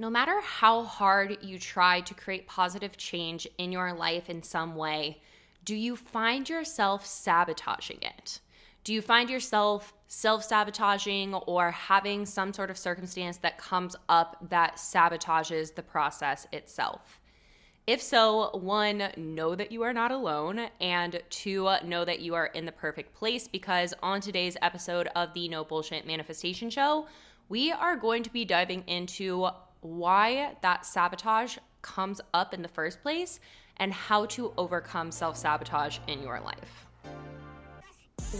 No matter how hard you try to create positive change in your life in some way, do you find yourself sabotaging it? Do you find yourself self-sabotaging or having some sort of circumstance that comes up that sabotages the process itself? If so, one, know that you are not alone, and two, know that you are in the perfect place, because on today's episode of the No Bullshit Manifestation Show, we are going to be diving into why that sabotage comes up in the first place and how to overcome self-sabotage in your life.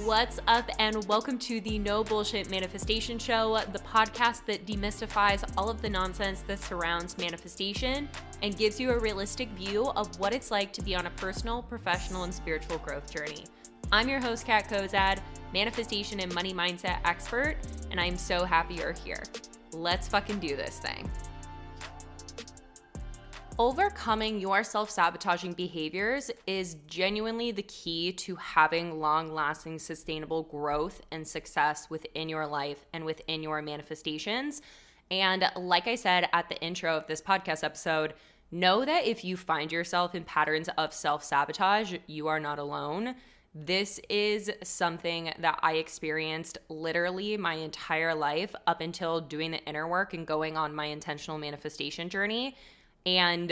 What's up, and welcome to the No Bullshit Manifestation Show, the podcast that demystifies all of the nonsense that surrounds manifestation and gives you a realistic view of what it's like to be on a personal, professional, and spiritual growth journey. I'm your host, Kat Kozad, manifestation and money mindset expert, and I'm so happy you're here. Let's fucking do this thing. Overcoming your self-sabotaging behaviors is genuinely the key to having long-lasting, sustainable growth and success within your life and within your manifestations. And like I said at the intro of this podcast episode, know that if you find yourself in patterns of self-sabotage, you are not alone. This is something that I experienced literally my entire life up until doing the inner work and going on my intentional manifestation journey. And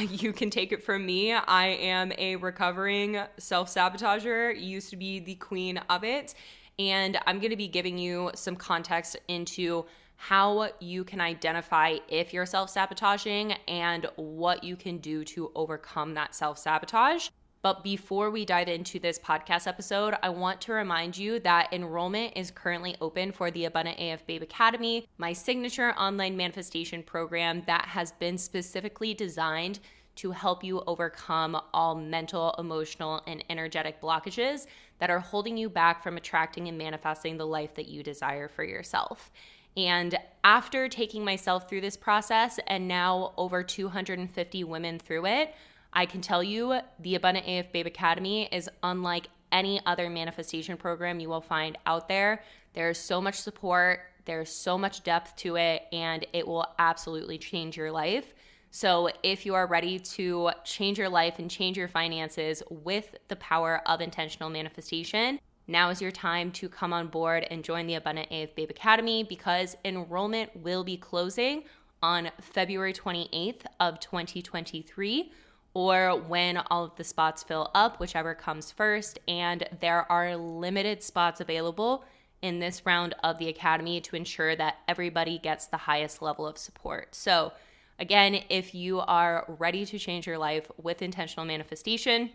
you can take it from me. I am a recovering self-sabotager, used to be the queen of it. And I'm going to be giving you some context into how you can identify if you're self-sabotaging and what you can do to overcome that self-sabotage. But before we dive into this podcast episode, I want to remind you that enrollment is currently open for the Abundant AF Babe Academy, my signature online manifestation program that has been specifically designed to help you overcome all mental, emotional, and energetic blockages that are holding you back from attracting and manifesting the life that you desire for yourself. And after taking myself through this process, and now over 250 women through it, I can tell you the Abundant AF Babe Academy is unlike any other manifestation program you will find out there. There's so much support, there's so much depth to it, and it will absolutely change your life. So if you are ready to change your life and change your finances with the power of intentional manifestation, now is your time to come on board and join the Abundant AF Babe Academy, because enrollment will be closing on February 28th of 2023. Or when all of the spots fill up, whichever comes first. And there are limited spots available in this round of the Academy to ensure that everybody gets the highest level of support. So again, if you are ready to change your life with intentional manifestation,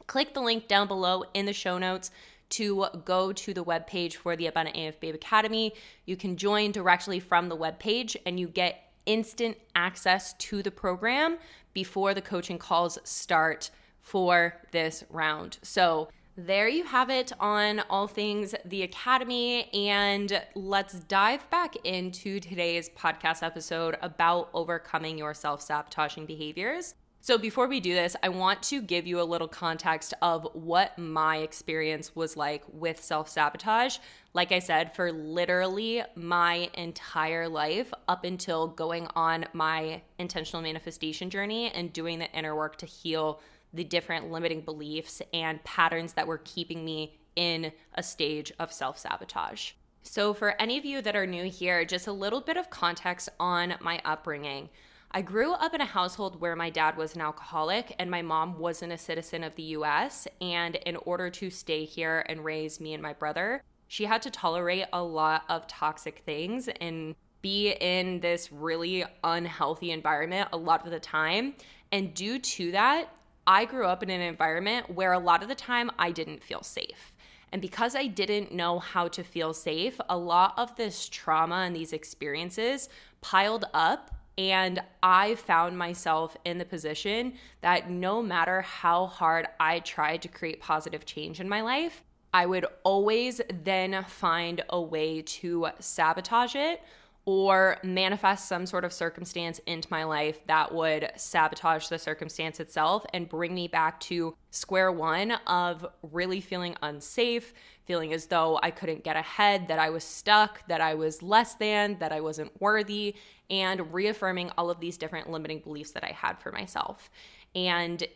click the link down below in the show notes to go to the webpage for the Abundant AF Babe Academy. You can join directly from the webpage and you get instant access to the program before the coaching calls start for this round. So there you have it on all things the Academy, and let's dive back into today's podcast episode about overcoming your self-sabotaging behaviors. So before we do this, I want to give you a little context of what my experience was like with self-sabotage. Like I said, for literally my entire life up until going on my intentional manifestation journey and doing the inner work to heal the different limiting beliefs and patterns that were keeping me in a stage of self-sabotage. So for any of you that are new here, just a little bit of context on my upbringing. I grew up in a household where my dad was an alcoholic and my mom wasn't a citizen of the US. And in order to stay here and raise me and my brother, she had to tolerate a lot of toxic things and be in this really unhealthy environment a lot of the time. And due to that, I grew up in an environment where a lot of the time I didn't feel safe. And because I didn't know how to feel safe, a lot of this trauma and these experiences piled up. And I found myself in the position that no matter how hard I tried to create positive change in my life, I would always then find a way to sabotage it or manifest some sort of circumstance into my life that would sabotage the circumstance itself and bring me back to square one of really feeling unsafe, feeling as though I couldn't get ahead, that I was stuck, that I was less than, that I wasn't worthy, and reaffirming all of these different limiting beliefs that I had for myself. And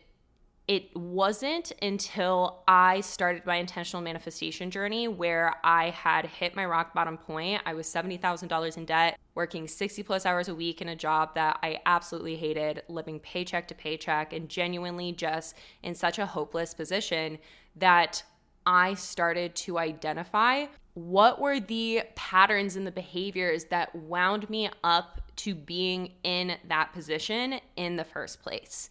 it wasn't until I started my intentional manifestation journey where I had hit my rock bottom point. I was $70,000 in debt, working 60 plus hours a week in a job that I absolutely hated, living paycheck to paycheck, and genuinely just in such a hopeless position that I started to identify what were the patterns and the behaviors that wound me up to being in that position in the first place.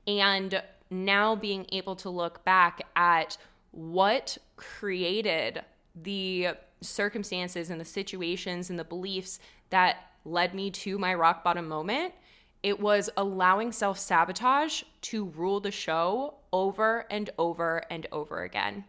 And now being able to look back at what created the circumstances and the situations and the beliefs that led me to my rock bottom moment, it was allowing self-sabotage to rule the show over and over and over again.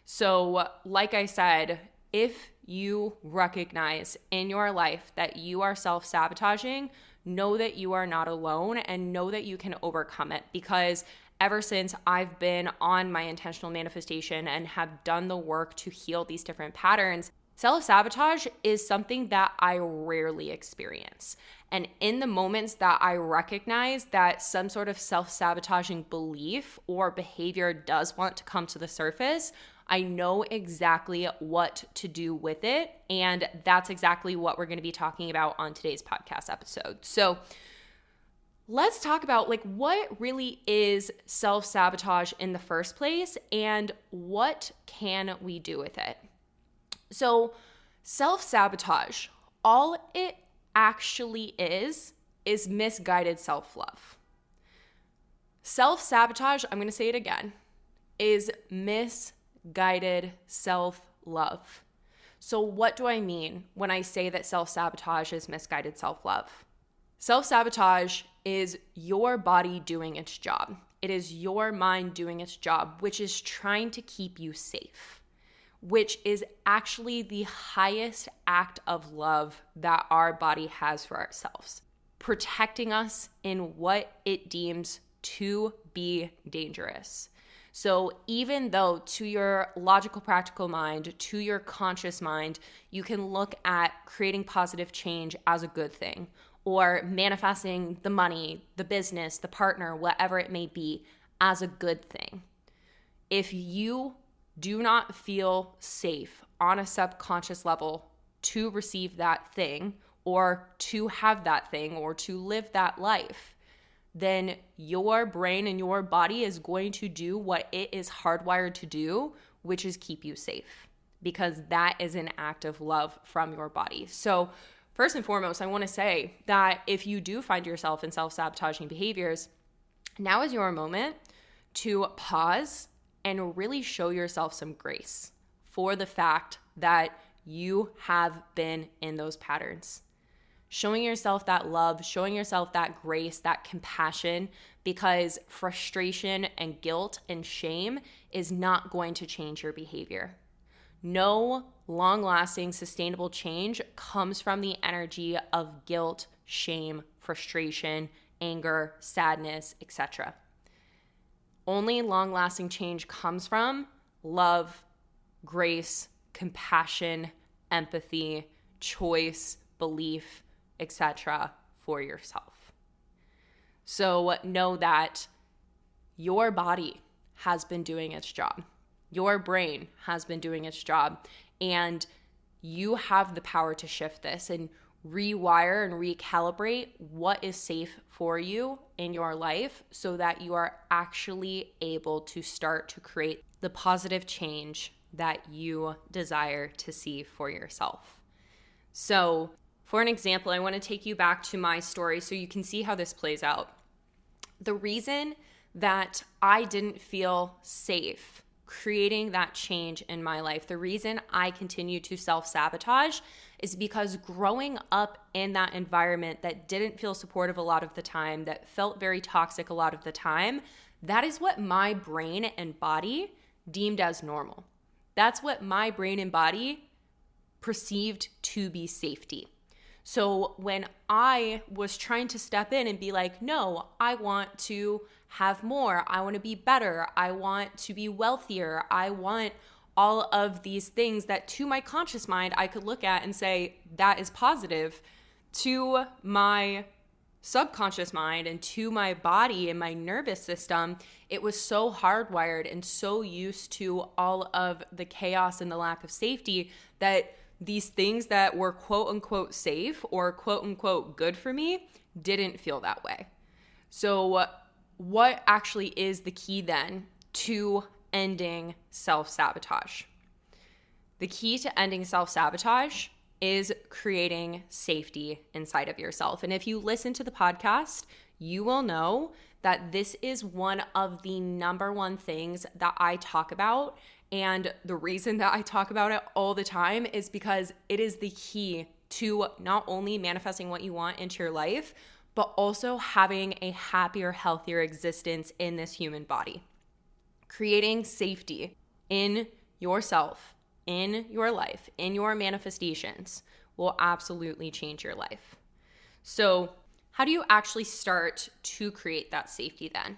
So, like I said, if you recognize in your life that you are self-sabotaging, know that you are not alone and know that you can overcome it, because ever since I've been on my intentional manifestation and have done the work to heal these different patterns, self-sabotage is something that I rarely experience. And in the moments that I recognize that some sort of self-sabotaging belief or behavior does want to come to the surface, I know exactly what to do with it. And that's exactly what we're going to be talking about on today's podcast episode. So let's talk about what really is self-sabotage in the first place and what can we do with it. So self-sabotage, all it actually is misguided self-love. Self-sabotage, I'm going to say it again, is misguided self-love. So what do I mean when I say that self-sabotage is misguided self-love? Self-sabotage is your body doing its job. It is your mind doing its job, which is trying to keep you safe, which is actually the highest act of love that our body has for ourselves, protecting us in what it deems to be dangerous. So even though to your logical, practical mind, to your conscious mind, you can look at creating positive change as a good thing, or manifesting the money, the business, the partner, whatever it may be, as a good thing. If you do not feel safe on a subconscious level to receive that thing, or to have that thing, or to live that life, then your brain and your body is going to do what it is hardwired to do, which is keep you safe, because that is an act of love from your body. So first and foremost, I want to say that if you do find yourself in self-sabotaging behaviors, now is your moment to pause and really show yourself some grace for the fact that you have been in those patterns. Showing yourself that love, showing yourself that grace, that compassion, because frustration and guilt and shame is not going to change your behavior. No long-lasting, sustainable change comes from the energy of guilt, shame, frustration, anger, sadness, etc. Only long-lasting change comes from love, grace, compassion, empathy, choice, belief, etc. for yourself. So know that your body has been doing its job. Your brain has been doing its job, and you have the power to shift this and rewire and recalibrate what is safe for you in your life so that you are actually able to start to create the positive change that you desire to see for yourself. So, for an example, I want to take you back to my story so you can see how this plays out. The reason that I didn't feel safe creating that change in my life, the reason I continue to self-sabotage is because growing up in that environment that didn't feel supportive a lot of the time, that felt very toxic a lot of the time, that is what my brain and body deemed as normal. That's what my brain and body perceived to be safety. So when I was trying to step in and be like, no, I want to have more, I want to be better, I want to be wealthier, I want all of these things that to my conscious mind, I could look at and say, that is positive. To my subconscious mind and to my body and my nervous system, it was so hardwired and so used to all of the chaos and the lack of safety that these things that were quote unquote safe or quote unquote good for me didn't feel that way. So what actually is the key then to ending self-sabotage? The key to ending self-sabotage is creating safety inside of yourself. And if you listen to the podcast, you will know that this is one of the number one things that I talk about. And the reason that I talk about it all the time is because it is the key to not only manifesting what you want into your life, but also having a happier, healthier existence in this human body. Creating safety in yourself, in your life, in your manifestations will absolutely change your life. So, how do you actually start to create that safety then?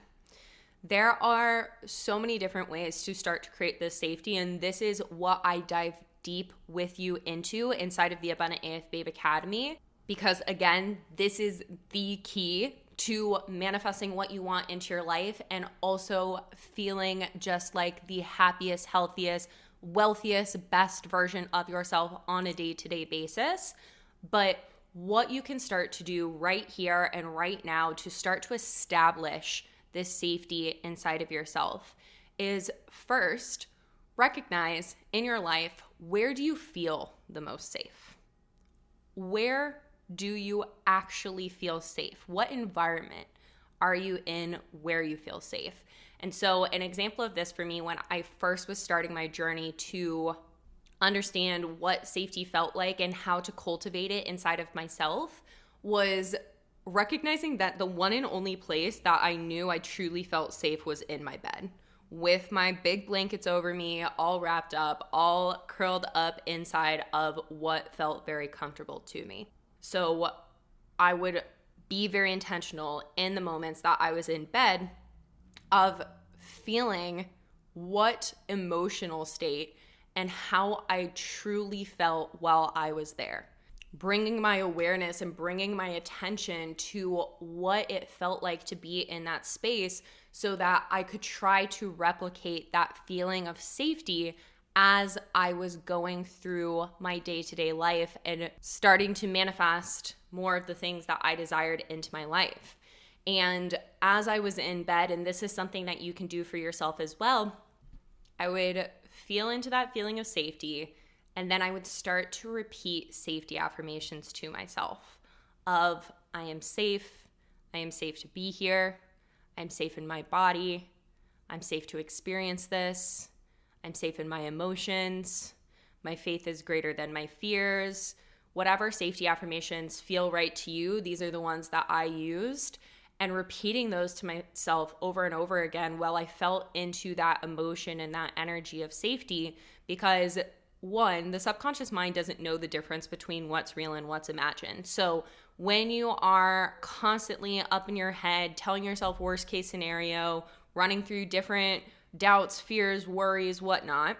There are so many different ways to start to create this safety, and this is what I dive deep with you into inside of the Abundant AF Babe Academy, because again, this is the key to manifesting what you want into your life and also feeling just like the happiest, healthiest, wealthiest, best version of yourself on a day-to-day basis. But what you can start to do right here and right now to start to establish this safety inside of yourself is first recognize in your life, where do you feel the most safe? Where do you actually feel safe? What environment are you in where you feel safe? And so an example of this for me when I first was starting my journey to understand what safety felt like and how to cultivate it inside of myself was recognizing that the one and only place that I knew I truly felt safe was in my bed, with my big blankets over me, all wrapped up, all curled up inside of what felt very comfortable to me. So I would be very intentional in the moments that I was in bed of feeling what emotional state and how I truly felt while I was there. Bringing my awareness and bringing my attention to what it felt like to be in that space so that I could try to replicate that feeling of safety as I was going through my day-to-day life and starting to manifest more of the things that I desired into my life. And as I was in bed, and this is something that you can do for yourself as well, I would feel into that feeling of safety, and then I would start to repeat safety affirmations to myself of I am safe to be here, I'm safe in my body, I'm safe to experience this, I'm safe in my emotions, my faith is greater than my fears. Whatever safety affirmations feel right to you, these are the ones that I used. And repeating those to myself over and over again while I felt into that emotion and that energy of safety, because one, the subconscious mind doesn't know the difference between what's real and what's imagined. So when you are constantly up in your head, telling yourself worst case scenario, running through different doubts, fears, worries, whatnot,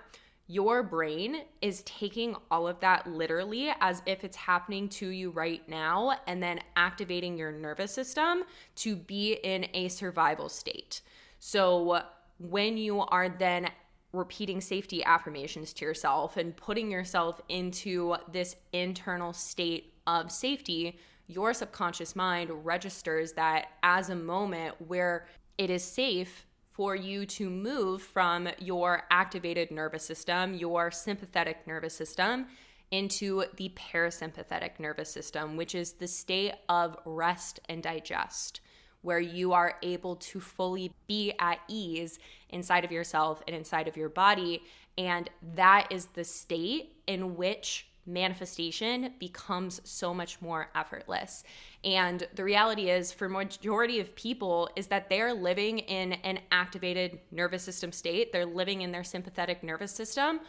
your brain is taking all of that literally as if it's happening to you right now and then activating your nervous system to be in a survival state. So when you are then repeating safety affirmations to yourself and putting yourself into this internal state of safety, your subconscious mind registers that as a moment where it is safe for you to move from your activated nervous system, your sympathetic nervous system, into the parasympathetic nervous system, which is the state of rest and digest, where you are able to fully be at ease inside of yourself and inside of your body. And that is the state in which manifestation becomes so much more effortless. And the reality is, for majority of people, is that they're living in an activated nervous system state. They're living in their sympathetic nervous system,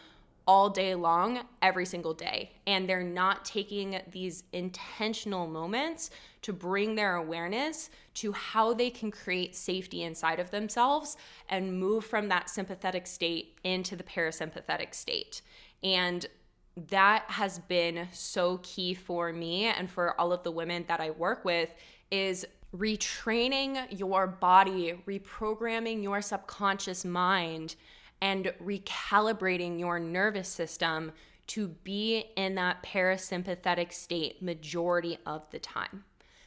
all day long, every single day. And they're not taking these intentional moments to bring their awareness to how they can create safety inside of themselves and move from that sympathetic state into the parasympathetic state. And that has been so key for me and for all of the women that I work with, is retraining your body, reprogramming your subconscious mind, and recalibrating your nervous system to be in that parasympathetic state majority of the time.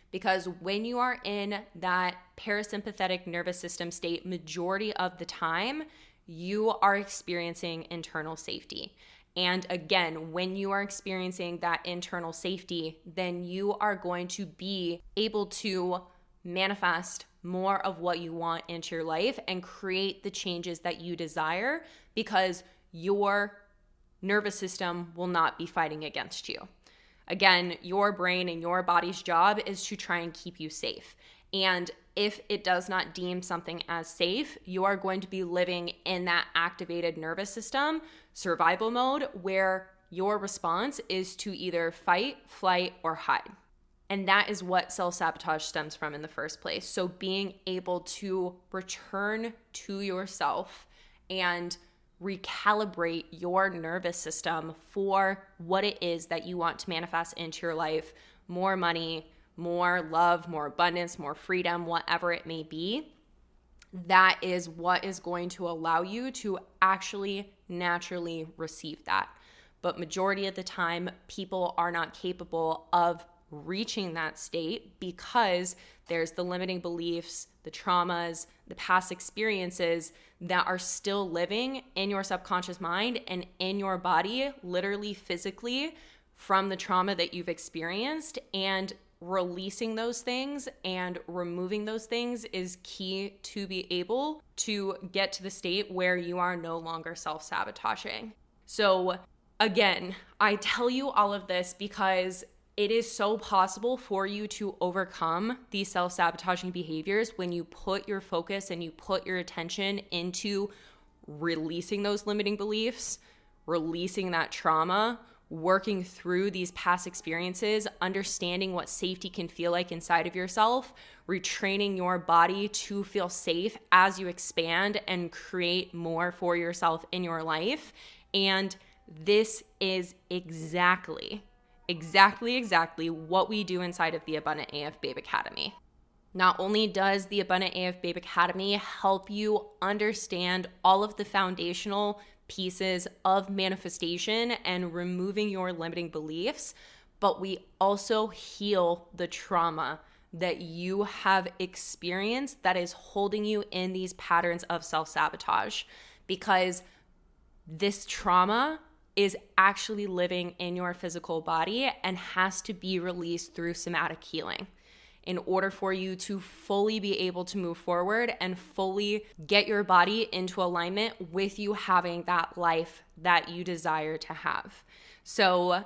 Because when you are in that parasympathetic nervous system state majority of the time, you are experiencing internal safety. And again, when you are experiencing that internal safety, then you are going to be able to manifest more of what you want into your life and create the changes that you desire, because your nervous system will not be fighting against you. Again, your brain and your body's job is to try and keep you safe. And if it does not deem something as safe, you are going to be living in that activated nervous system survival mode, where your response is to either fight, flight, or hide. And that is what self-sabotage stems from in the first place. So being able to return to yourself and recalibrate your nervous system for what it is that you want to manifest into your life: more money, more love, more abundance, more freedom, whatever it may be. That is what is going to allow you to actually naturally receive that. But majority of the time, people are not capable of reaching that state because there's the limiting beliefs, the traumas, the past experiences that are still living in your subconscious mind and in your body, literally physically, from the trauma that you've experienced. And releasing those things and removing those things is key to be able to get to the state where you are no longer self-sabotaging. So again, I tell you all of this because it is so possible for you to overcome these self-sabotaging behaviors when you put your focus and you put your attention into releasing those limiting beliefs, releasing that trauma, working through these past experiences, understanding what safety can feel like inside of yourself, retraining your body to feel safe as you expand and create more for yourself in your life. And this is exactly what we do inside of the Abundant AF Babe Academy. Not only does the Abundant AF Babe Academy help you understand all of the foundational pieces of manifestation and removing your limiting beliefs, but we also heal the trauma that you have experienced that is holding you in these patterns of self-sabotage, because this trauma is actually living in your physical body and has to be released through somatic healing in order for you to fully be able to move forward and fully get your body into alignment with you having that life that you desire to have. So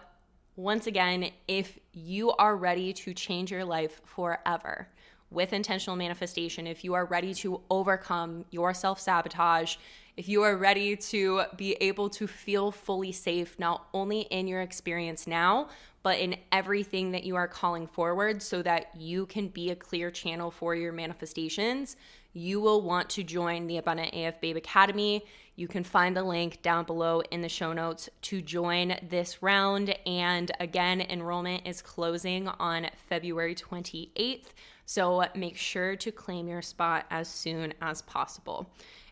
once again, if you are ready to change your life forever with intentional manifestation, if you are ready to overcome your self-sabotage, if you are ready to be able to feel fully safe, not only in your experience now, but in everything that you are calling forward, so that you can be a clear channel for your manifestations, you will want to join the Abundant AF Babe Academy. You can find the link down below in the show notes to join this round. And again, enrollment is closing on February 28th. So make sure to claim your spot as soon as possible.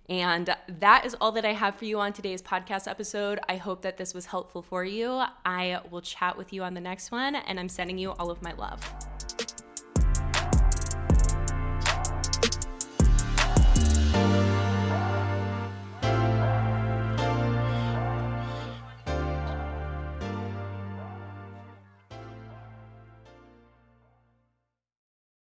And that is all that I have for you on today's podcast episode. I hope that this was helpful for you. I will chat with you on the next one, and I'm sending you all of my love.